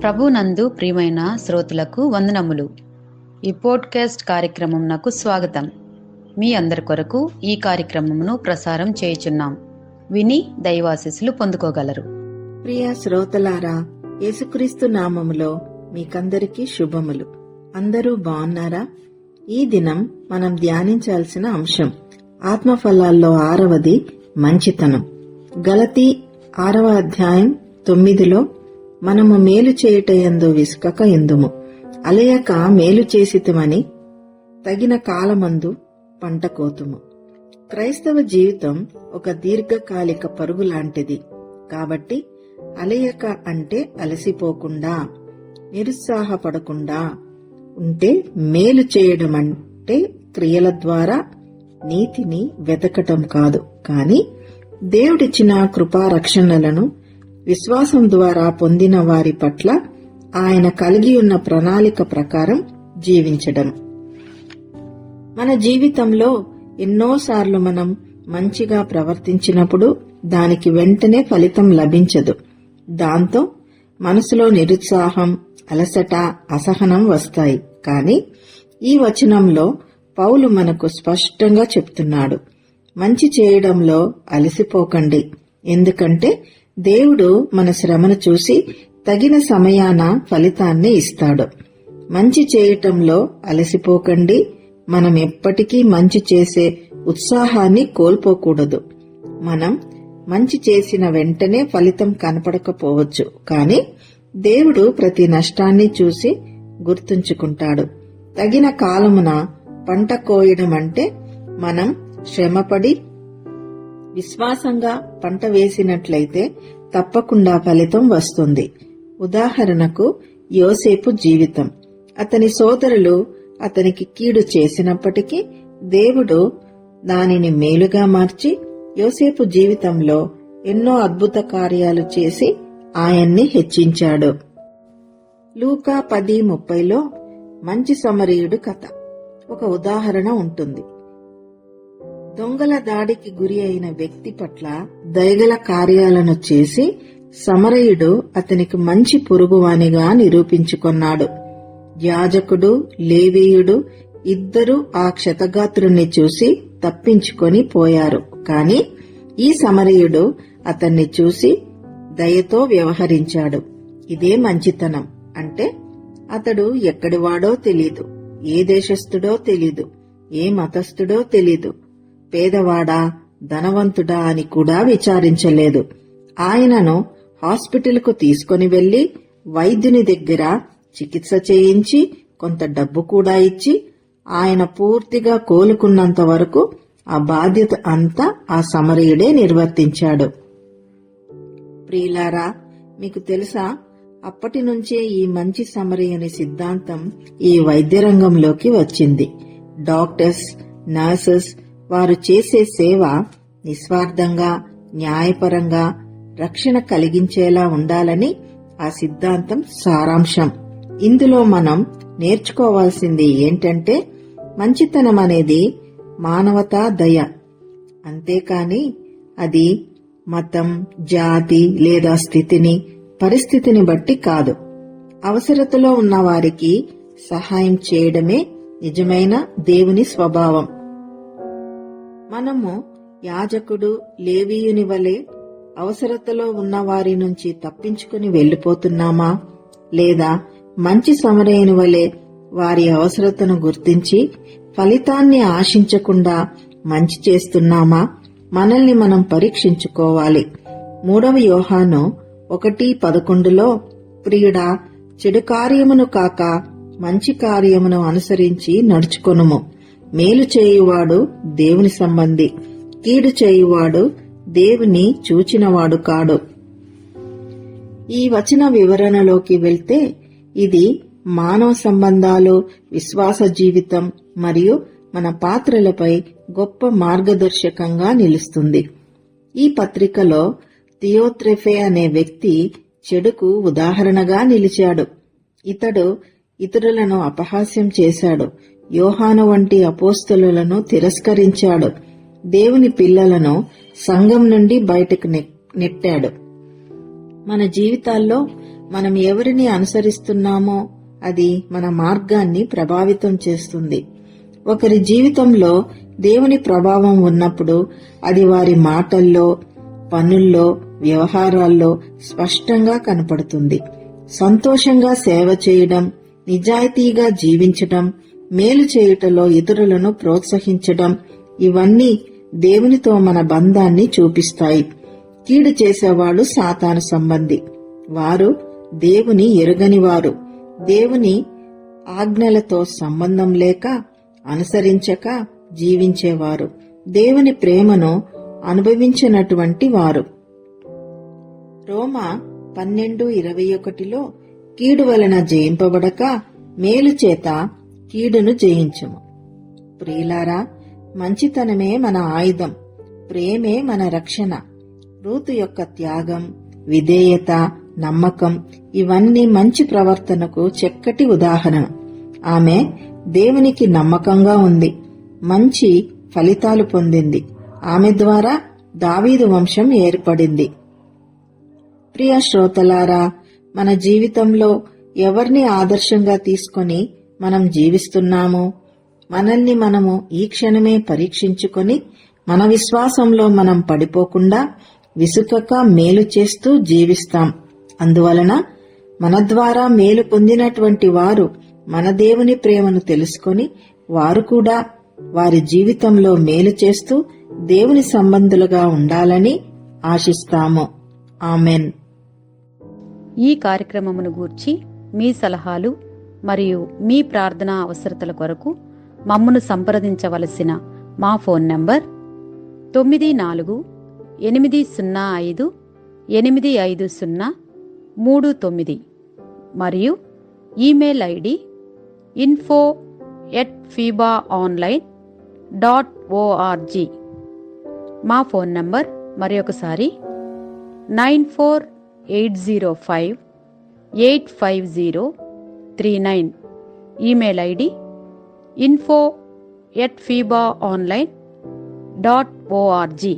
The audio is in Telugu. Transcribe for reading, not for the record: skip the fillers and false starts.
ప్రభునందు ప్రియమైన శ్రోతలకు వందనములు. ఈ పోడ్కాస్ట్ కార్యక్రమం నాకు స్వాగతం. మీ అందరి కొరకు ఈ కార్యక్రమమును ప్రసారం చేయుచున్నాం. విని దైవాశీస్సులు పొందుకోగలరు. ప్రియ శ్రోతలారా, యేసుక్రీస్తు నామములో మీకందరికీ శుభములు. అందరూ బాగున్నారా? ఈ దినం మనం ధ్యానించాల్సిన అంశం ఆత్మఫలాల్లో 6వది మంచితనం. గలతీ 6వ అధ్యాయం 9లో మనము మేలు చేయుటయందు విసుకక ఎందుము, అలయక మేలు చేసితమని తగిన కాలమందు పంట కోతుము. క్రైస్తవ జీవితం ఒక దీర్ఘకాలిక పరుగు లాంటిది. కాబట్టి అలయక అంటే అలసిపోకుండా, నిరుత్సాహపడకుండా ఉంటే, మేలు చేయడం అంటే క్రియల ద్వారా నీతిని వెతకటం కాదు, కాని దేవుడిచ్చిన కృపారక్షణలను విశ్వాసం ద్వారా పొందిన వారి పట్ల ఆయన కలిగి ఉన్న ప్రణాళిక ప్రకారం జీవించడం. మన జీవితంలో ఎన్నోసార్లు మనం మంచిగా ప్రవర్తించినప్పుడు దానికి వెంటనే ఫలితం లభించదు. దాంతో మనసులో నిరుత్సాహం, అలసట, అసహనం వస్తాయి. కాని ఈ వచనంలో పౌలు మనకు స్పష్టంగా చెప్తున్నాడు, మంచి చేయడంలో అలసిపోకండి. ఎందుకంటే దేవుడు మన శ్రమను చూసి తగిన సమయాన ఫలితాన్ని ఇస్తాడు. మంచి చేయటంలో అలసిపోకండి. మనం ఎప్పటికీ మంచి చేసే ఉత్సాహాన్ని కోల్పోకూడదు. మనం మంచి చేసిన వెంటనే ఫలితం కనపడకపోవచ్చు, కాని దేవుడు ప్రతి నష్టాన్ని చూసి గుర్తుంచుకుంటాడు. తగిన కాలమున పంట కోయడం అంటే మనం శ్రమపడి విశ్వాసంగా పంట వేసినట్లయితే తప్పకుండా ఫలితం వస్తుంది. ఉదాహరణకు యోసేపు జీవితం. అతని సోదరులు అతనికి కీడు చేసినప్పటికీ దేవుడు దానిని మేలుగా మార్చి యోసేపు జీవితంలో ఎన్నో అద్భుత కార్యాలు చేసి ఆయన్ని హెచ్చించాడు. లూకా 10:30లో మంచి సమరయుడు కథ ఒక ఉదాహరణ ఉంటుంది. దొంగల దాడికి గురి అయిన వ్యక్తి పట్ల దయగల కార్యాలను చేసి సమరయుడు అతనికి మంచి పొరుగువానిగా నిరూపించుకొన్నాడు. యాజకుడు, లేవీయుడు ఇద్దరూ ఆ క్షతగాత్రుణ్ణి చూసి తప్పించుకొని పోయారు. కాని ఈ సమరయుడు అతన్ని చూసి దయతో వ్యవహరించాడు. ఇదే మంచితనం అంటే. అతడు ఎక్కడివాడో తెలీదు, ఏ దేశస్థుడో తెలీదు, ఏ మతస్థుడో తెలీదు, పేదవాడా ధనవంతుడా అని కూడా విచారించలేదు. ఆయనను హాస్పిటల్కు తీసుకుని వెళ్లి వైద్యుని దగ్గర చికిత్స చేయించి కొంత డబ్బు కూడా ఇచ్చి ఆయన పూర్తిగా కోలుకున్నంత వరకు ఆ బాధ్యత అంతా ఆ సమరయుడే నిర్వర్తించాడు. ప్రియులారా, మీకు తెలుసా, అప్పటి నుంచే ఈ మంచి సమరయుని సిద్ధాంతం ఈ వైద్య రంగంలోకి వచ్చింది. డాక్టర్స్, నర్సెస్ వారు చేసే సేవ నిస్వార్థంగా, న్యాయపరంగా, రక్షణ కలిగించేలా ఉండాలని ఆ సిద్ధాంతం సారాంశం. ఇందులో మనం నేర్చుకోవాల్సింది ఏంటంటే, మంచితనం అనేది మానవతా దయ. అంతేకాని అది మతం, జాతి లేదా స్థితిని, పరిస్థితిని బట్టి కాదు. అవసరతలో ఉన్న వారికి సహాయం చేయడమే నిజమైన దేవుని స్వభావం. మనము యాజకుడు, లేవీయుని వలె అవసరతలో ఉన్న వారి నుంచి తప్పించుకుని వెళ్లిపోతున్నామా, లేదా మంచి సమరయుని వలె వారి అవసరతను గుర్తించి ఫలితాన్ని ఆశించకుండా మంచి చేస్తున్నామా? మనల్ని మనం పరీక్షించుకోవాలి. 3వ యోహాను 1:11లో, ప్రియుడా, చెడు కార్యమును కాక మంచి కార్యమును అనుసరించి నడుచుకొనుము. మేలు చేయువాడు దేవుని సంబంధి, కీడు చేయువాడు దేవుని చూచినవాడు కాడు. ఈ వచన వివరణలోకి వెళ్తే ఇది మానవ సంబంధాలు, విశ్వాస జీవితం మరియు మన పాత్రలపై గొప్ప మార్గదర్శకంగా నిలుస్తుంది. ఈ పత్రికలో థియోత్రెఫే అనే వ్యక్తి చెడుకు ఉదాహరణగా నిలిచాడు. ఇతడు ఇతరులను అపహాస్యం చేశాడు. యోహాను వంటి అపోస్తలులను తిరస్కరించాడు. దేవుని పిల్లలను సంఘం నుండి బయటకు నెట్టాడు. మన జీవితాల్లో మనం ఎవరిని అనుసరిస్తున్నామో అది మన మార్గాన్ని ప్రభావితం చేస్తుంది. ఒకరి జీవితంలో దేవుని ప్రభావం ఉన్నప్పుడు అది వారి మాటల్లో, పనుల్లో, వ్యవహారాల్లో స్పష్టంగా కనపడుతుంది. సంతోషంగా సేవ చేయడం, నిజాయితీగా జీవించడం, మేలు చేయుటలో ఇతరులను ప్రోత్సహించడం, ఇవన్నీ దేవునితో మన బంధాన్ని చూపిస్తాయి. కీడు చేసేవాడు సాతాను సంబంధి. వారు దేవుని ఎరుగనివారు. దేవుని ఆజ్ఞలతో సంబంధం లేక, అనుసరించక జీవించేవారు. దేవుని ప్రేమను అనుభవించినటువంటి వారు. రోమా 12:21 కీడు వలన జయింపబడక మేలు చేత కీడును జయించుము. ప్రియులారా, మంచితనమే మన ఆయుధం, ప్రేమే మన రక్షణ. రూతు యొక్క త్యాగం, విధేయత, నమ్మకం ఇవన్నీ మంచి ప్రవర్తనకు చక్కటి ఉదాహరణ. ఆమె దేవునికి నమ్మకంగా ఉంది, మంచి ఫలితాలు పొందింది. ఆమె ద్వారా దావీదు వంశం ఏర్పడింది. ప్రియ శ్రోతలారా, మన జీవితంలో ఎవరిని ఆదర్శంగా తీసుకొని మనం జీవిస్తున్నామో మనల్ని మనము ఈ క్షణమే పరీక్షించుకొని మన విశ్వాసంలో మనం పడిపోకుండా విసుకక మేలు చేస్తూ జీవిస్తాం. అందువలన మన ద్వారా మేలు పొందినటువంటి వారు మన దేవుని ప్రేమను తెలుసుకొని వారు కూడా వారి జీవితంలో మేలు చేస్తూ దేవుని సంబంధులుగా ఉండాలని ఆశిస్తాము. ఆమెన్. ఈ కార్యక్రమమును గూర్చి మీ సలహాలు మరియు మీ ప్రార్థనా అవసరతల కొరకు మమ్మను సంప్రదించవలసిన మా ఫోన్ నంబర్ 9485508539 మరియు ఈమెయిల్ ఐడి info@fibaonline.org. మా ఫోన్ నంబర్ మరొకసారి 9480585039. Email ID info@fibaonline.org.